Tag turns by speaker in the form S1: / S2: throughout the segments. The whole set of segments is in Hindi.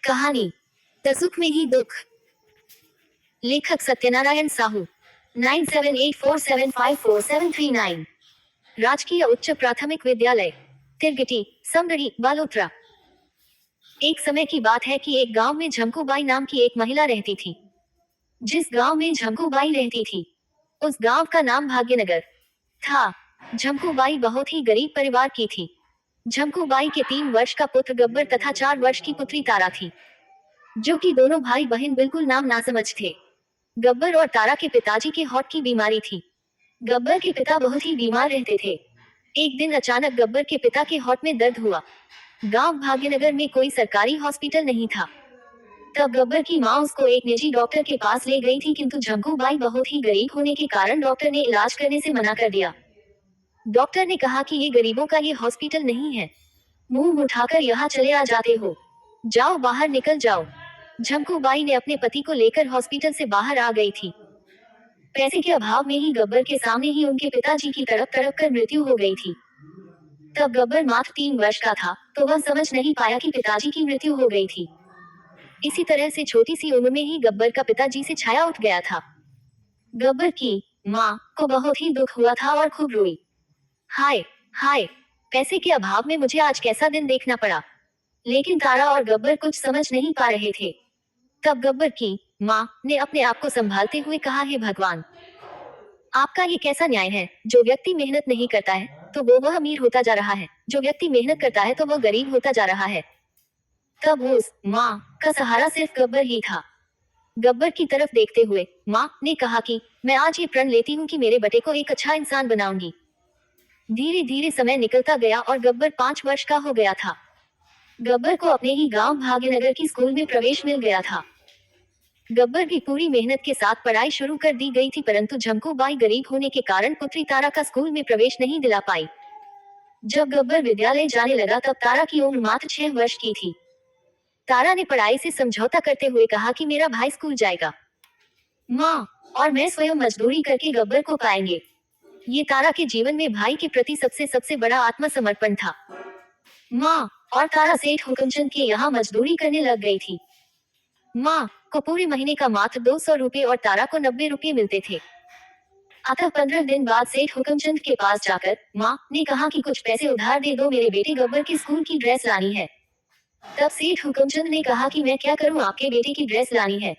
S1: कहानी द सुख में ही दुख। लेखक सत्यनारायण साहू। 9784754739। राजकीय उच्च प्राथमिक विद्यालय तिरगिटी समदड़ी बालोतरा। एक समय की बात है कि एक गांव में झमकूबाई नाम की एक महिला रहती थी। जिस गांव में झमकूबाई रहती थी उस गांव का नाम भाग्यनगर था। झमकूबाई बहुत ही गरीब परिवार की थी। झमकूबाई के 3 वर्ष का पुत्र गब्बर तथा 4 वर्ष की पुत्री तारा थी, जो कि दोनों भाई बहन बिल्कुल नाम ना समझ थे। गब्बर और तारा के पिताजी के हॉट की बीमारी थी। गब्बर के पिता बहुत ही बीमार रहते थे। एक दिन अचानक गब्बर के पिता के हॉट में दर्द हुआ। गांव भाग्यनगर में कोई सरकारी हॉस्पिटल नहीं था। तब गब्बर की माँ उसको एक निजी डॉक्टर के पास ले गई थी, किंतु झमकूबाई बहुत ही गरीब होने के कारण डॉक्टर ने इलाज करने से मना कर दिया। डॉक्टर ने कहा कि ये गरीबों का ये हॉस्पिटल नहीं है, मुंह उठाकर यहाँ चले आ जाते हो, जाओ बाहर निकल जाओ। झमकूबाई ने अपने पति को लेकर हॉस्पिटल से बाहर आ गई थी। पैसे के अभाव में ही गब्बर के सामने ही उनके पिताजी की तड़प तड़प कर मृत्यु हो गई थी। तब गब्बर मात्र 3 वर्ष का था, तो वह समझ नहीं पाया कि पिताजी की मृत्यु हो गई थी। इसी तरह से छोटी सी उम्र में ही गब्बर का पिताजी से छाया उठ गया था। गब्बर की माँ को बहुत ही दुख हुआ था और खूब रोई। हाय हाय, पैसे के अभाव में मुझे आज कैसा दिन देखना पड़ा। लेकिन तारा और गब्बर कुछ समझ नहीं पा रहे थे। तब गब्बर की माँ ने अपने आप को संभालते हुए कहा, हे भगवान, आपका ये कैसा न्याय है। जो व्यक्ति मेहनत नहीं करता है तो वह अमीर होता जा रहा है, जो व्यक्ति मेहनत करता है तो वह गरीब होता जा रहा है। तब उस माँ का सहारा सिर्फ गब्बर ही था। गब्बर की तरफ देखते हुए माँ ने कहा कि मैं आज ये प्रण लेती हूँ कि मेरे बेटे को एक अच्छा इंसान बनाऊंगी। धीरे धीरे समय निकलता गया और गब्बर 5 वर्ष का हो गया था। गब्बर को अपने ही गांव भाग्यनगर की स्कूल में प्रवेश मिल गया था। गब्बर की पूरी मेहनत के साथ पढ़ाई शुरू कर दी गई थी, परंतु झमकूबाई गरीब होने के कारण पुत्री तारा का स्कूल में प्रवेश नहीं दिला पाई। जब गब्बर विद्यालय जाने लगा तब तारा की उम्र मात्र 6 वर्ष की थी। तारा ने पढ़ाई से समझौता करते हुए कहा कि मेरा भाई स्कूल जाएगा, माँ और मैं स्वयं मजदूरी करके गब्बर को पाएंगे। ये तारा के जीवन में भाई के प्रति सबसे सबसे बड़ा आत्मसमर्पण था। माँ और तारा सेठ हुकुमचंद के यहाँ मजदूरी करने लग गई थी। माँ को पूरे महीने का मात्र 200 रुपए और तारा को 90 रुपए मिलते थे। अतः 15 दिन बाद सेठ हुकुमचंद के पास जाकर माँ ने कहा कि कुछ पैसे उधार दे दो, मेरे बेटे गब्बर की स्कूल की ड्रेस लानी है। तब सेठ हुकुमचंद ने कहा कि मैं क्या करूँ, आपके बेटे की ड्रेस लानी है।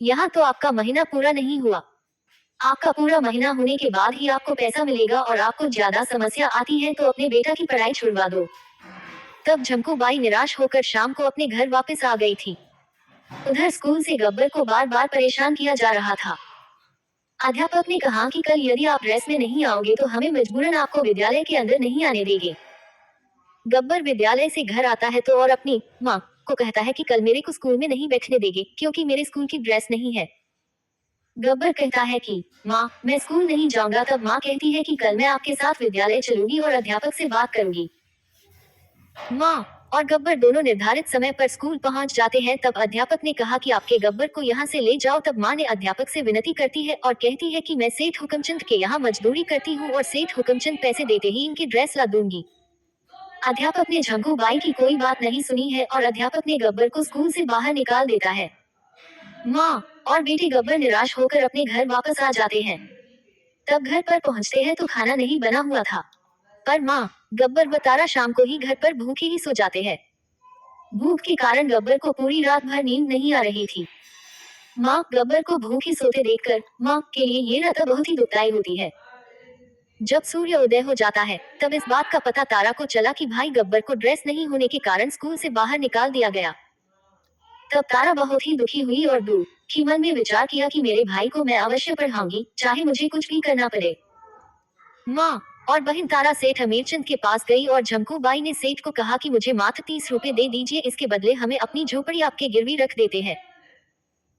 S1: यहाँ तो आपका महीना पूरा नहीं हुआ, आपका पूरा महीना होने के बाद ही आपको पैसा मिलेगा और आपको ज्यादा समस्या आती है तो अपने बेटा की पढ़ाई छुड़वा दो। तब झमकूबाई निराश होकर शाम को अपने घर वापस आ गई थी। उधर स्कूल से गब्बर को बार बार परेशान किया जा रहा था। अध्यापक ने कहा कि कल यदि आप ड्रेस में नहीं आओगे तो हमें मजबूरन आपको विद्यालय के अंदर नहीं आने देंगे। गब्बर विद्यालय से घर आता है तो और अपनी माँ को कहता है कि कल मेरे को स्कूल में नहीं बैठने देंगे क्योंकि मेरे स्कूल की ड्रेस नहीं है। गब्बर कहता है कि माँ मैं स्कूल नहीं जाऊंगा। तब माँ कहती है कि कल मैं आपके साथ विद्यालय चलूंगी और अध्यापक से बात करूंगी। माँ और गब्बर दोनों निर्धारित समय पर स्कूल पहुंच जाते हैं। तब अध्यापक ने कहा कि आपके गब्बर को यहाँ से ले जाओ। तब माँ ने अध्यापक से विनती करती है और कहती है कि मैं सेठ हुकुमचंद के यहाँ मजदूरी करती हूँ और सेठ हुकुमचंद पैसे देते ही इनकी ड्रेस ला दूंगी। अध्यापक ने झमकूबाई की कोई बात नहीं सुनी है और अध्यापक ने गब्बर को स्कूल से बाहर निकाल देता है। माँ और बेटे गब्बर निराश होकर अपने घर वापस आ जाते हैं। तब घर पर पहुँचते हैं तो खाना नहीं बना हुआ था, पर माँ गब्बर व तारा शाम को ही घर पर भूखे ही सो जाते हैं। भूख के कारण गब्बर को पूरी रात भर नींद नहीं आ रही थी। माँ गब्बर को भूखे सोते देखकर माँ के लिए ये रात बहुत ही दुखदायी होती है। जब सूर्य उदय हो जाता है तब इस बात का पता तारा को चला कि भाई गब्बर को ड्रेस नहीं होने के कारण स्कूल से बाहर निकाल दिया गया। तब तारा बहुत ही दुखी हुई और दुखी मन में विचार किया कि मेरे भाई को मैं अवश्य पढ़ाऊंगी, चाहे मुझे कुछ भी करना पड़े। माँ और बहन तारा सेठ हमीरचंद के पास गई और झमकूबाई ने सेठ को कहा कि मुझे मात्र 30 रुपए दे दीजिए, इसके बदले हमें अपनी झोपड़ी आपके गिरवी रख देते हैं।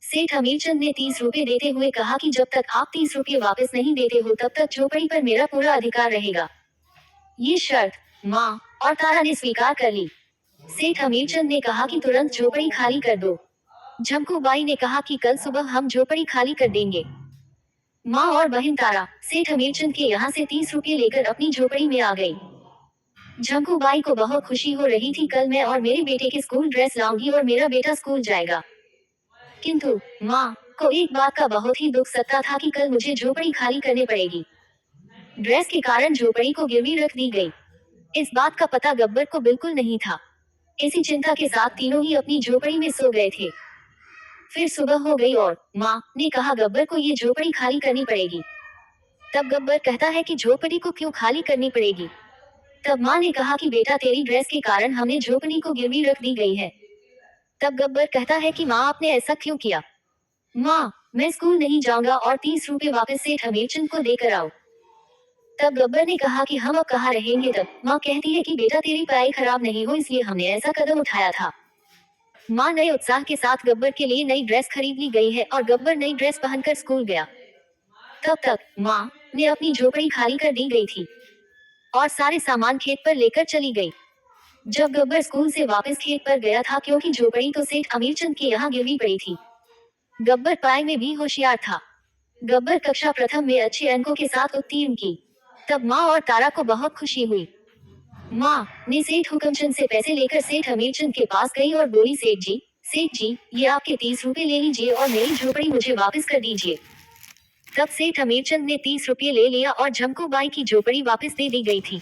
S1: सेठ हमीरचंद ने 30 रुपए देते हुए कहा कि जब तक आप 30 रुपए वापस नहीं देते हो तब तक झोपड़ी पर मेरा पूरा अधिकार रहेगा। ये शर्त माँ और तारा ने स्वीकार कर ली। सेठ हमीरचंद ने कहा कि तुरंत झोपड़ी खाली कर दो। झमकूबाई ने कहा कि कल सुबह हम झोपड़ी खाली कर देंगे। माँ और बहन तारा सेठ हमीरचंद के यहाँ से 30 रुपए लेकर अपनी झोपड़ी में आ गई। झंकूबाई को बहुत खुशी हो रही थी, कल मैं और मेरे बेटे की स्कूल ड्रेस लाऊंगी और मेरा बेटा स्कूल जाएगा। किंतु माँ को एक बात का बहुत ही दुख सता था कि कल मुझे झोपड़ी खाली करनी पड़ेगी। ड्रेस के कारण झोपड़ी को गिरवी रख दी गई। इस बात का पता गब्बर को बिल्कुल नहीं था। इसी चिंता के साथ तीनों ही अपनी झोपड़ी में सो गए थे। फिर सुबह हो गई और माँ ने कहा गब्बर को ये झोपड़ी खाली करनी पड़ेगी। तब गब्बर कहता है कि झोपड़ी को क्यों खाली करनी पड़ेगी। तब माँ ने कहा कि बेटा तेरी ड्रेस के कारण हमने झोपड़ी को गिरवी रख दी गई है। तब गब्बर कहता है कि माँ आपने ऐसा क्यों किया। माँ मैं स्कूल नहीं जाऊंगा और 30 रुपए वापस सेठ हमीरचंद को देकर आओ। तब गब्बर ने कहा कि हम अब कहाँ रहेंगे। तब माँ कहती है कि बेटा तेरी पढ़ाई खराब नहीं हो इसलिए हमने ऐसा कदम उठाया था। माँ नए उत्साह के साथ गब्बर के लिए नई ड्रेस खरीद ली गई है और गब्बर नई ड्रेस पहनकर स्कूल गया। तब तक माँ ने अपनी झोपड़ी खाली कर दी गई थी और सारे सामान खेत पर लेकर चली गई। जब गब्बर स्कूल से वापस खेत पर गया था क्योंकि झोपड़ी तो सेठ अमीरचंद के यहाँ गिरवी पड़ी थी। गब्बर पढ़ाई में भी होशियार था। गब्बर कक्षा प्रथम में अच्छे अंकों के साथ उत्तीर्ण की। तब माँ और तारा को बहुत खुशी हुई। माँ ने सेठ हुकमचंद से पैसे लेकर सेठ हमीरचंद के पास गई और बोली सेठ जी ये आपके 30 रुपए ले लीजिए और मेरी झोपड़ी मुझे वापस कर दीजिए। तब सेठ हमीरचंद ने 30 रुपये ले लिया और झमकूबाई की झोपड़ी वापस दे दी गई थी।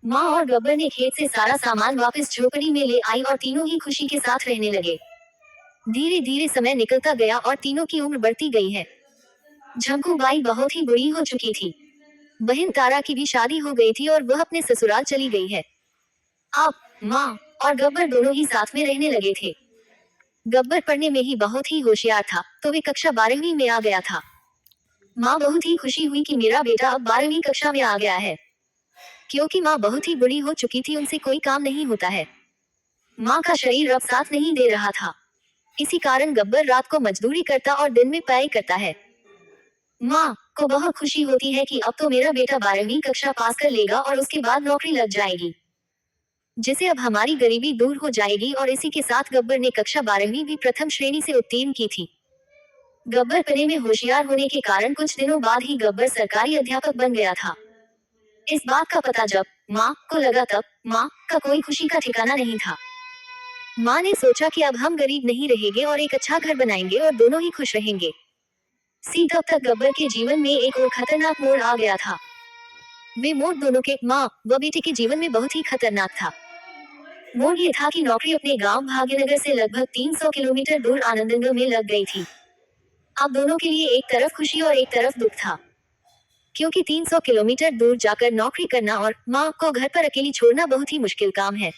S1: माँ और गब्बर ने खेत से सारा सामान वापस झोपड़ी में ले आई और तीनों ही खुशी के साथ रहने लगे। धीरे धीरे समय निकलता गया और तीनों की उम्र बढ़ती गई है। झमकूबाई बहुत ही बुरी हो चुकी थी। बहन तारा की भी शादी हो गई थी और वह अपने ससुराल चली गई है। अब माँ और गब्बर दोनों ही साथ में रहने लगे थे। गब्बर पढ़ने में ही बहुत ही होशियार था तो वे कक्षा 12वीं में आ गया था। माँ बहुत ही खुशी हुई कि मेरा बेटा अब 12वीं कक्षा में आ गया है, क्योंकि माँ बहुत ही बुरी हो चुकी थी, उनसे कोई काम नहीं होता है। माँ का शरीर अब साथ नहीं दे रहा था। इसी कारण गब्बर रात को मजदूरी करता और दिन में पढ़ाई करता है। माँ को बहुत खुशी होती है कि अब तो मेरा बेटा 12वीं कक्षा पास कर लेगा और उसके बाद नौकरी लग जाएगी, जिससे अब हमारी गरीबी दूर हो जाएगी। और इसी के साथ गब्बर ने कक्षा 12वीं भी प्रथम श्रेणी से उत्तीर्ण की थी। गब्बर पढ़ने में होशियार होने के कारण कुछ दिनों बाद ही गब्बर सरकारी अध्यापक बन गया था। इस बात का पता जब माँ को लगा तब माँ का कोई खुशी का ठिकाना नहीं था। माँ ने सोचा कि अब हम गरीब नहीं रहेंगे और एक अच्छा घर बनाएंगे और दोनों ही खुश रहेंगे। तब तक गब्बर के जीवन में एक और खतरनाक मोड़ आ गया था। वे मोड़ दोनों के माँ व बेटे के जीवन में बहुत ही खतरनाक था। मोड़ ये था कि नौकरी अपने गांव भाग्यनगर से लगभग 300 किलोमीटर दूर आनंदनगर में लग गई थी। अब दोनों के लिए एक तरफ खुशी और एक तरफ दुख था, क्योंकि 300 किलोमीटर दूर जाकर नौकरी करना और माँ को घर पर अकेली छोड़ना बहुत ही मुश्किल काम है।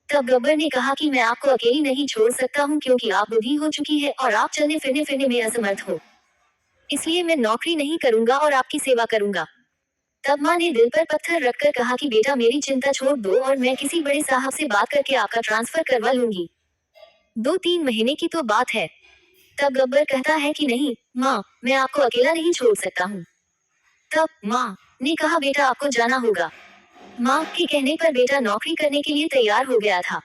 S1: तब गब्बर ने कहा कि मैं आपको अकेली नहीं छोड़ सकता हूँ, क्योंकि आप बूढ़ी हो चुकी है और आप चलने फिरने में असमर्थ हो। इसलिए मैं नौकरी नहीं करूंगा और आपकी सेवा करूंगा। तब माँ ने दिल पर पत्थर रखकर कहा कि बेटा मेरी चिंता छोड़ दो और मैं किसी बड़े साहब से बात करके आपका ट्रांसफर करवा लूंगी। 2-3 महीने की तो बात है। तब गब्बर कहता है कि नहीं माँ, मैं आपको अकेला नहीं छोड़ सकता हूँ। तब माँ ने कहा बेटा आपको जाना होगा। माँ के कहने पर बेटा नौकरी करने के लिए तैयार हो गया था।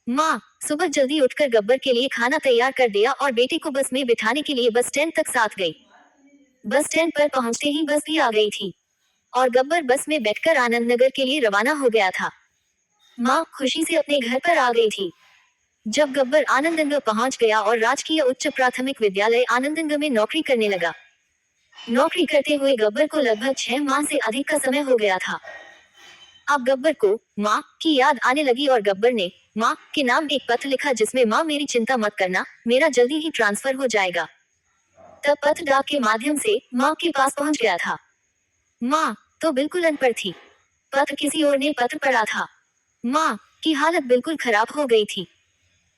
S1: माँ सुबह जल्दी उठकर गब्बर के लिए खाना तैयार कर दिया और बेटे को बस में बिठाने के लिए बस स्टैंड तक साथ गई। बस स्टैंड पर पहुंचते ही बस भी आ गई थी और गब्बर बस में बैठकर आनंदनगर के लिए रवाना हो गया था। माँ खुशी से अपने घर पर आ गई थी। जब गब्बर आनंदनगर पहुंच गया और राजकीय उच्च प्राथमिक विद्यालय आनंदनगर में नौकरी करने लगा। नौकरी करते हुए गब्बर को लगभग 6 माह से अधिक का समय हो गया था। अब गब्बर को माँ की याद आने लगी और गब्बर ने माँ के नाम एक पत्र लिखा जिसमें माँ मेरी चिंता मत करना, मेरा जल्दी ही ट्रांसफर हो जाएगा। तब पत्र डाक के माध्यम से माँ के पास पहुंच गया था। माँ तो बिल्कुल अनपढ़ थी। पत्र किसी और ने पत्र पढ़ा था। माँ की हालत बिल्कुल खराब हो गई थी।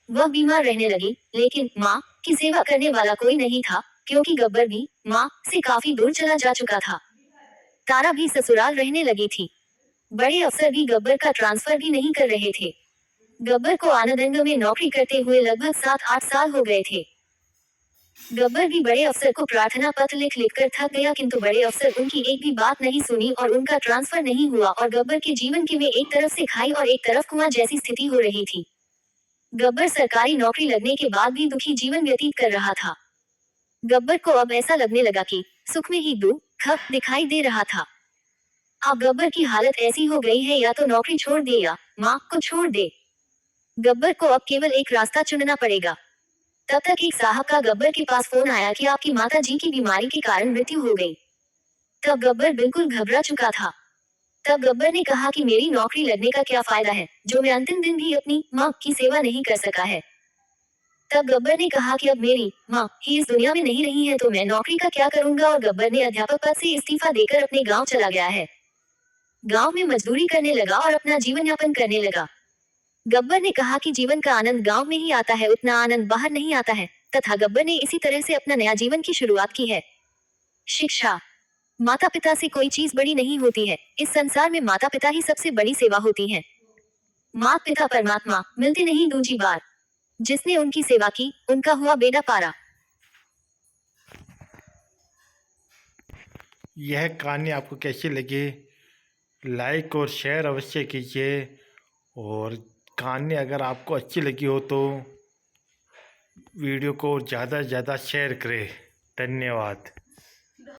S1: वह बीमार रहने लगी, लेकिन माँ की सेवा करने वाला कोई नहीं था, क्योंकि गब्बर भी माँ से काफी दूर चला जा चुका था। तारा भी ससुराल रहने लगी थी। बड़े अफसर भी गब्बर का ट्रांसफर भी नहीं कर रहे थे। गब्बर को आनंदनगर में नौकरी करते हुए लगभग 7-8 साल हो गए थे। गब्बर भी बड़े अफसर को प्रार्थना पत्र लिख कर थक गया, किंतु बड़े अफसर उनकी एक भी बात नहीं सुनी और उनका ट्रांसफर नहीं हुआ और गब्बर के जीवन के में एक तरफ से खाई और एक तरफ कुआं जैसी स्थिति हो रही थी। गब्बर सरकारी नौकरी लगने के बाद भी दुखी जीवन व्यतीत कर रहा था। गब्बर को अब ऐसा लगने लगा कि सुख में ही दुख दिखाई दे रहा था। अब गब्बर की हालत ऐसी हो गई है, या तो नौकरी छोड़ दे या माँ को छोड़ दे। गब्बर को अब केवल एक रास्ता चुनना पड़ेगा। तब तक एक साहब का गब्बर के पास फोन आया कि आपकी माता जी की बीमारी के कारण मृत्यु हो गई। तब गब्बर बिल्कुल घबरा चुका था। तब गब्बर ने कहा कि मेरी नौकरी लगने का क्या फायदा है, जो मैं अंतिम दिन भी अपनी माँ की सेवा नहीं कर सका है। तब गब्बर ने कहा कि अब मेरी माँ ही इस दुनिया में नहीं रही है, तो मैं नौकरी का क्या करूंगा। और गब्बर ने अध्यापक पद से इस्तीफा देकर अपने गांव चला गया है। गांव में मजदूरी करने लगा और अपना जीवन यापन करने लगा। गब्बर ने कहा कि जीवन का आनंद गांव में ही आता है, उतना आनंद बाहर नहीं आता है। तथा गब्बर ने इसी तरह से अपना नया जीवन की शुरुआत की है। शिक्षा। माता पिता से कोई चीज बड़ी नहीं होती है। इस संसार में माता पिता ही सबसे बड़ी सेवा होती है। माता पिता परमात्मा मिलते नहीं दूजी बार। जिसने उनकी सेवा की, उनका हुआ बेड़ा पारा।
S2: यह कहानी आपको कैसी लगी? लाइक और शेयर अवश्य कीजिए। और कहानी अगर आपको अच्छी लगी हो तो वीडियो को ज़्यादा से ज़्यादा शेयर करें। धन्यवाद।